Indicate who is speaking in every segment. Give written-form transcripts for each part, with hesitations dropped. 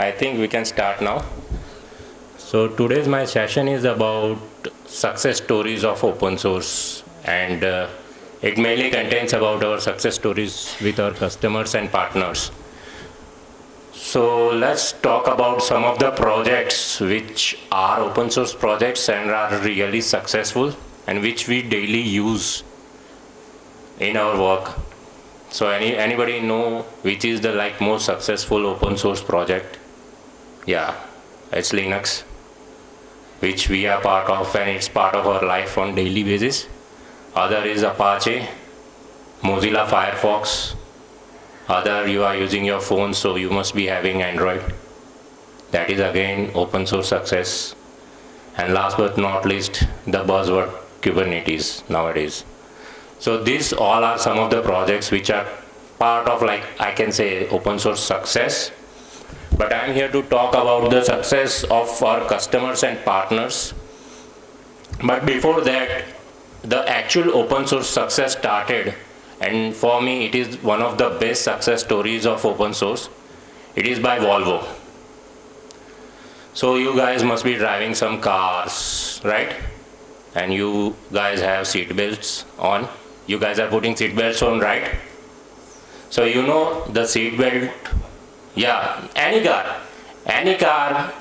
Speaker 1: I think we can start now. So today's my session is about success stories of open source, and it mainly contains about our success stories with our customers and partners. So let's talk about some of the projects which are open source projects and are really successful and which we daily use in our work. So anybody know which is the most successful open source project? Yeah, it's Linux, which we are part of, and it's part of our life on daily basis. Other is Apache, Mozilla Firefox. Other, you are using your phone, so you must be having Android. That is again open source success. And last but not least, the buzzword Kubernetes nowadays. So these all are some of the projects which are part of, I can say, open source success. But I'm here to talk about the success of our customers and partners. But before that, the actual open source success started, and for me it is one of the best success stories of open source. It is by Volvo. So you guys must be driving some cars, right? And you guys have seat belts on. You guys are putting seat belts on, right? So you know the seat belt. Yeah, any car,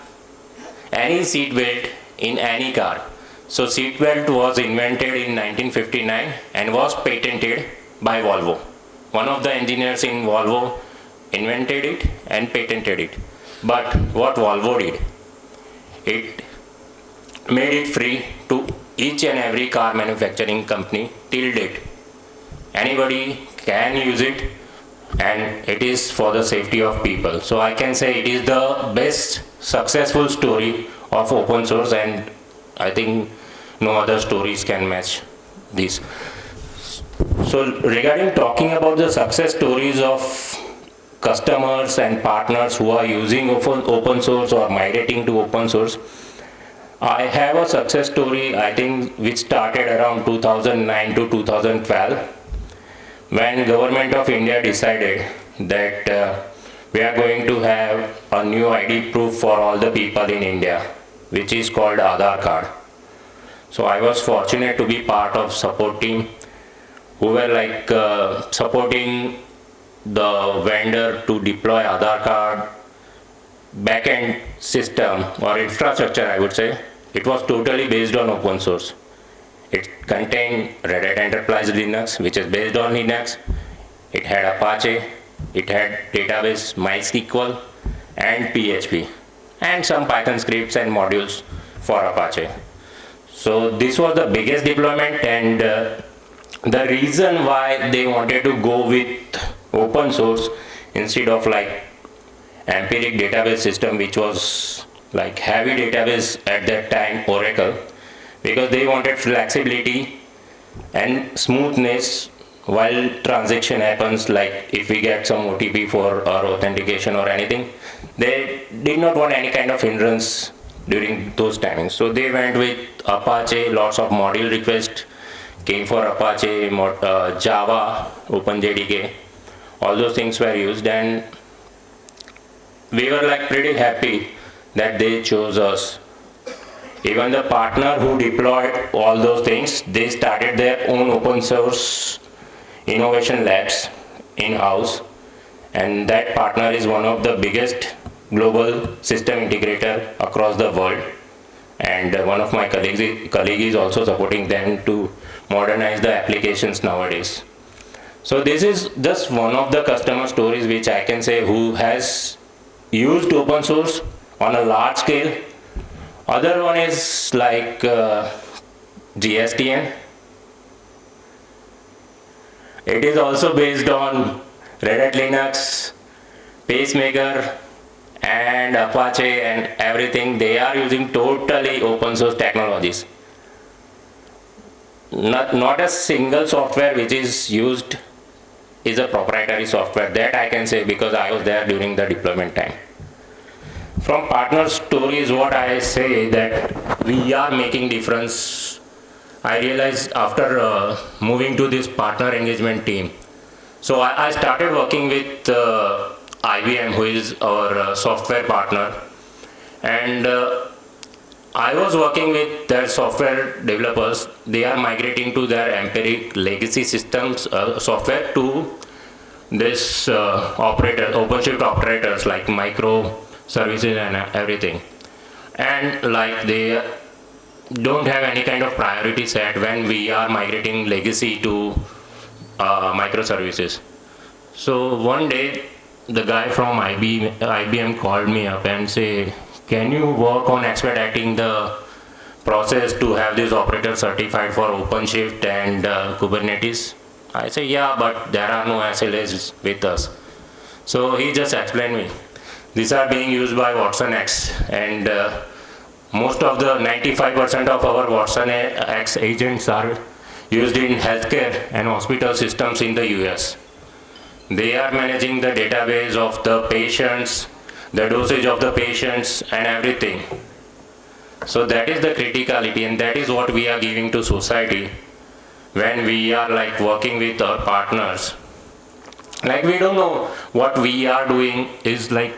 Speaker 1: any seat belt in any car. So seat belt was invented in 1959 and was patented by Volvo. One of the engineers in Volvo invented it and patented it. But what Volvo did, it made it free to each and every car manufacturing company till date. Anybody can use it, and it is for the safety of people. So I can say it is the best successful story of open source, and I think no other stories can match this. So regarding talking about the success stories of customers and partners who are using open source or migrating to open source, I have a success story, I think, which started around 2009 to 2012. When government of India decided that we are going to have a new ID proof for all the people in India, which is called Aadhaar card. So I was fortunate to be part of support team who were supporting the vendor to deploy Aadhaar card backend system or infrastructure, I would say. It was totally based on open source. It contained Red Hat Enterprise Linux, which is based on Linux. It had Apache. It had database MySQL and PHP, and some Python scripts and modules for Apache. So this was the biggest deployment, and the reason why they wanted to go with open source instead of empiric database system, which was heavy database at that time, Oracle, because they wanted flexibility and smoothness while transaction happens, if we get some OTP for our authentication or anything. They did not want any kind of hindrance during those timings. So they went with Apache. Lots of module requests came for Apache, Java, OpenJDK. All those things were used, and we were pretty happy that they chose us. Even the partner who deployed all those things, they started their own open source innovation labs in-house, and that partner is one of the biggest global system integrator across the world, and one of my colleagues is also supporting them to modernize the applications nowadays. So this is just one of the customer stories which I can say who has used open source on a large scale. Other one is GSTN. It is also based on Red Hat Linux, Pacemaker, and Apache and everything. They are using totally open source technologies. Not a single software which is used is a proprietary software. That I can say because I was there during the deployment time. From partner stories, what I say that we are making difference. I realized after moving to this partner engagement team. So I started working with IBM, who is our software partner, and I was working with their software developers. They are migrating to their empiric legacy systems software to this OpenShift operators like micro services and everything. And like they don't have any kind of priority set when we are migrating legacy to microservices. So one day the guy from IBM called me up and say, can you work on expediting the process to have this operator certified for OpenShift and Kubernetes? I say, yeah, but there are no SLAs with us. So he just explained me. These are being used by Watson X, and most of the 95% of our Watson X agents are used in healthcare and hospital systems in the US. They are managing the database of the patients, the dosage of the patients and everything. So that is the criticality, and that is what we are giving to society when we are like working with our partners. Like we don't know what we are doing is like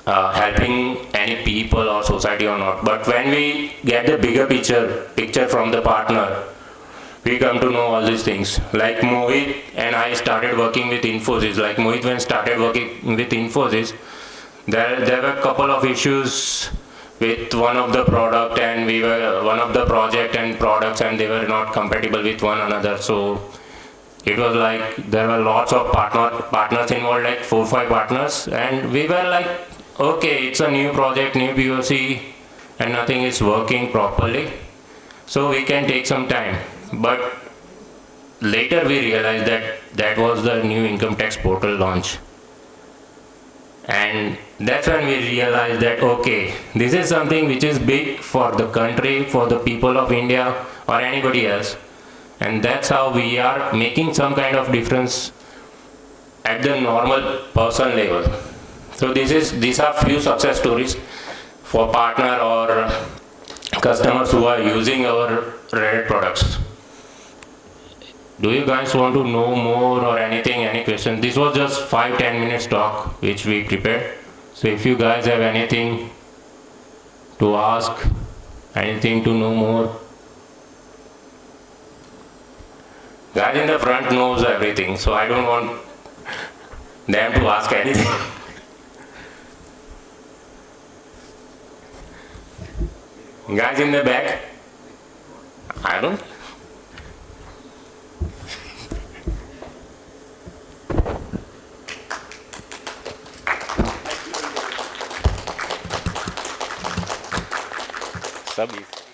Speaker 1: helping any people or society or not, but when we get the bigger picture from the partner, we come to know all these things. Like Mohit and I started working with Infosys. Like Mohit when started working with Infosys, there were a couple of issues with one of the product, and we were one of the project and products, and they were not compatible with one another. So it was like there were lots of partners involved, like 4 or 5 partners, and we were like, okay, it's a new project, new POC, and nothing is working properly, so we can take some time. But later we realized that that was the new income tax portal launch, and that's when we realized that okay, this is something which is big for the country, for the people of India or anybody else, and that's how we are making some kind of difference at the normal person level. So these are few success stories for partner or customers who are using our Reddit products. Do you guys want to know more or anything, any questions? This was just 5-10 minutes talk which we prepared. So if you guys have anything to ask, anything to know more. Guys in the front knows everything, so I don't want them to ask anything. Guys in the back, I don't. Subbies.